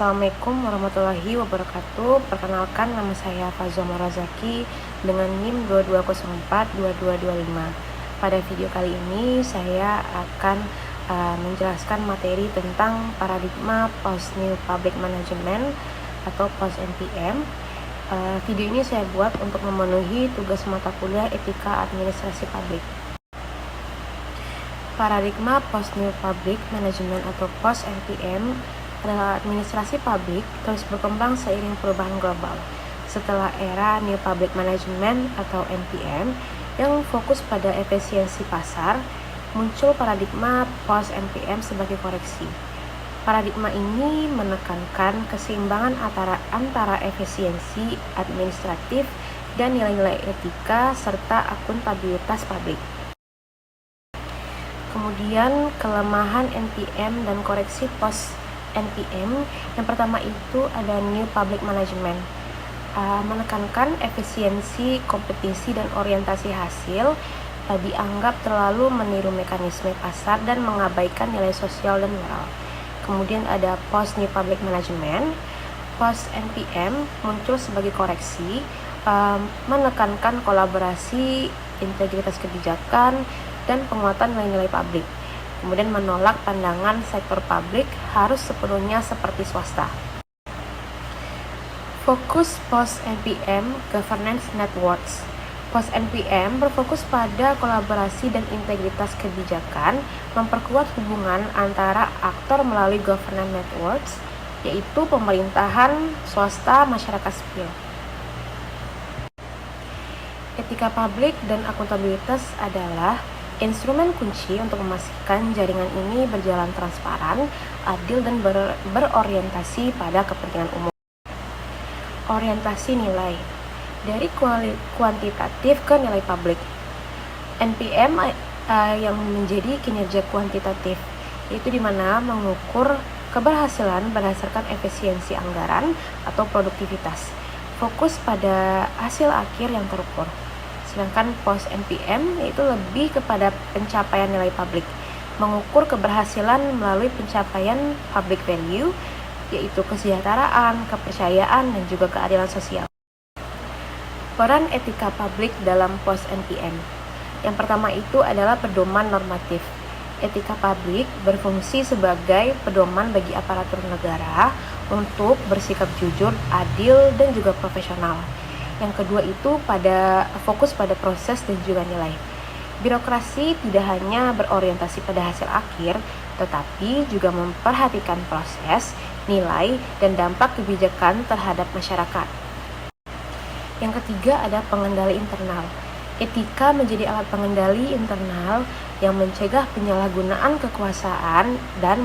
Assalamualaikum warahmatullahi wabarakatuh. Perkenalkan, nama saya Fazwa Morazaki dengan NIM 22042225. Pada video kali ini saya akan menjelaskan materi tentang paradigma Post New Public Management atau Post NPM. Video ini saya buat untuk memenuhi tugas mata kuliah Etika Administrasi Publik. Paradigma Post New Public Management atau Post NPM adalah administrasi publik terus berkembang seiring perubahan global. Setelah era New Public Management atau NPM yang fokus pada efisiensi pasar, muncul paradigma Post NPM sebagai koreksi. Paradigma ini menekankan keseimbangan antara efisiensi administratif dan nilai-nilai etika serta akuntabilitas publik. Kemudian kelemahan NPM dan koreksi Post NPM, yang pertama itu ada New Public Management, menekankan efisiensi, kompetisi, dan orientasi hasil, dianggap terlalu meniru mekanisme pasar dan mengabaikan nilai sosial dan moral. Kemudian ada Post New Public Management, Post NPM muncul sebagai koreksi, menekankan kolaborasi, integritas kebijakan, dan penguatan nilai-nilai publik. Kemudian menolak pandangan sektor publik harus sepenuhnya seperti swasta. Fokus Post NPM Governance Networks. Post NPM berfokus pada kolaborasi dan integritas kebijakan, memperkuat hubungan antara aktor melalui governance networks, yaitu pemerintahan, swasta, masyarakat sipil. Etika publik dan akuntabilitas adalah instrumen kunci untuk memastikan jaringan ini berjalan transparan, adil, dan berorientasi pada kepentingan umum. Orientasi nilai dari kuantitatif ke nilai publik. NPM yang menjadi kinerja kuantitatif, yaitu di mana mengukur keberhasilan berdasarkan efisiensi anggaran atau produktivitas. Fokus pada hasil akhir yang terukur. Sedangkan Post NPM yaitu lebih kepada pencapaian nilai publik, mengukur keberhasilan melalui pencapaian public value, yaitu kesejahteraan, kepercayaan, dan juga keadilan sosial. Peran etika publik dalam Post NPM. Yang pertama itu adalah pedoman normatif. Etika publik berfungsi sebagai pedoman bagi aparatur negara untuk bersikap jujur, adil, dan juga profesional. Yang kedua itu fokus pada proses dan juga nilai. Birokrasi tidak hanya berorientasi pada hasil akhir, tetapi juga memperhatikan proses, nilai, dan dampak kebijakan terhadap masyarakat. Yang ketiga ada pengendali internal. Etika menjadi alat pengendali internal yang mencegah penyalahgunaan kekuasaan dan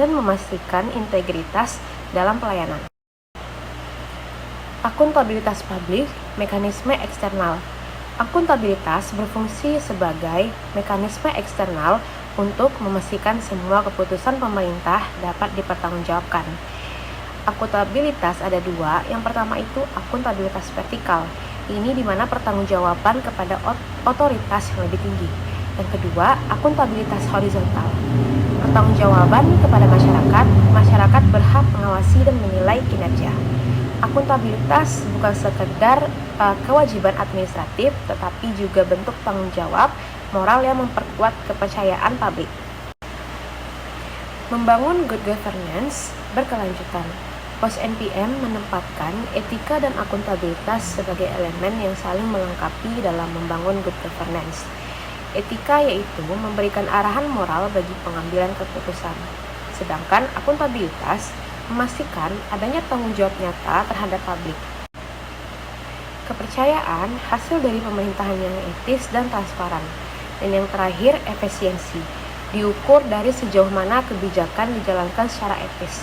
memastikan integritas dalam pelayanan. Akuntabilitas publik, mekanisme eksternal. Akuntabilitas berfungsi sebagai mekanisme eksternal untuk memastikan semua keputusan pemerintah dapat dipertanggungjawabkan. Akuntabilitas ada dua, yang pertama itu akuntabilitas vertikal. Ini di mana pertanggungjawaban kepada otoritas yang lebih tinggi. Yang kedua, akuntabilitas horizontal. Pertanggungjawaban kepada masyarakat berhak mengawasi dan menilai kinerja. Akuntabilitas bukan sekedar kewajiban administratif, tetapi juga bentuk tanggung jawab moral yang memperkuat kepercayaan publik. Membangun good governance berkelanjutan. Post NPM menempatkan etika dan akuntabilitas sebagai elemen yang saling melengkapi dalam membangun good governance. Etika yaitu memberikan arahan moral bagi pengambilan keputusan, sedangkan akuntabilitas memastikan adanya tanggung jawab nyata terhadap publik. Kepercayaan hasil dari pemerintahan yang etis dan transparan. Dan yang terakhir, efisiensi, diukur dari sejauh mana kebijakan dijalankan secara etis.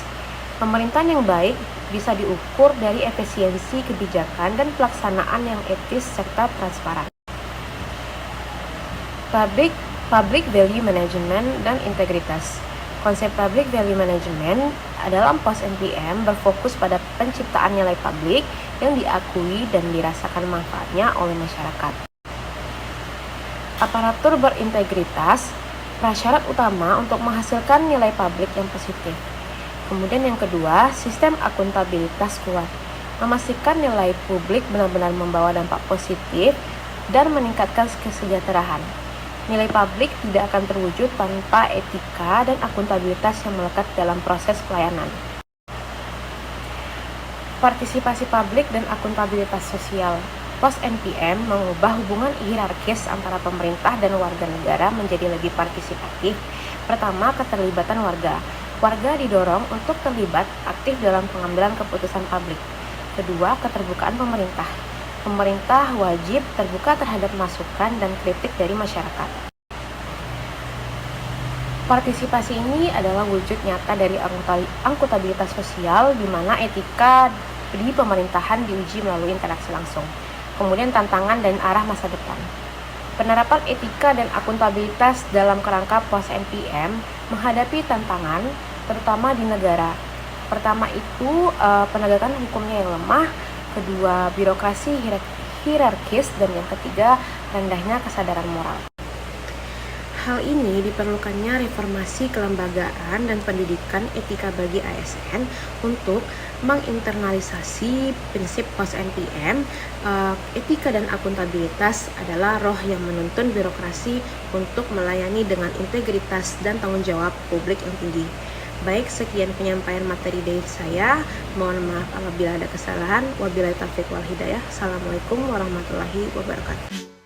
Pemerintahan yang baik bisa diukur dari efisiensi kebijakan dan pelaksanaan yang etis serta transparan. Public Value Management dan integritas. Konsep Public Value Management dalam Post NPM berfokus pada penciptaan nilai publik yang diakui dan dirasakan manfaatnya oleh masyarakat. Aparatur berintegritas, prasyarat utama untuk menghasilkan nilai publik yang positif. Kemudian yang kedua, sistem akuntabilitas kuat. Memastikan nilai publik benar-benar membawa dampak positif dan meningkatkan kesejahteraan. Nilai publik tidak akan terwujud tanpa etika dan akuntabilitas yang melekat dalam proses pelayanan. Partisipasi publik dan akuntabilitas sosial. POS NPM mengubah hubungan hierarkis antara pemerintah dan warga negara menjadi lebih partisipatif. Pertama, keterlibatan warga. Warga didorong untuk terlibat aktif dalam pengambilan keputusan publik. Kedua, keterbukaan pemerintah. Pemerintah wajib terbuka terhadap masukan dan kritik dari masyarakat. Partisipasi ini adalah wujud nyata dari akuntabilitas sosial di mana etika di pemerintahan diuji melalui interaksi langsung. Kemudian tantangan dan arah masa depan. Penerapan etika dan akuntabilitas dalam kerangka POS NPM menghadapi tantangan terutama di negara. Pertama itu penegakan hukumnya yang lemah, kedua birokrasi hierarkis, dan yang ketiga rendahnya kesadaran moral. Hal ini diperlukannya reformasi kelembagaan dan pendidikan etika bagi ASN untuk menginternalisasi prinsip POS NPM. Etika dan akuntabilitas adalah roh yang menuntun birokrasi untuk melayani dengan integritas dan tanggung jawab publik yang tinggi. Baik, sekian penyampaian materi dari saya. Mohon maaf apabila ada kesalahan. Wabillahi taufiq wal hidayah. Assalamualaikum warahmatullahi wabarakatuh.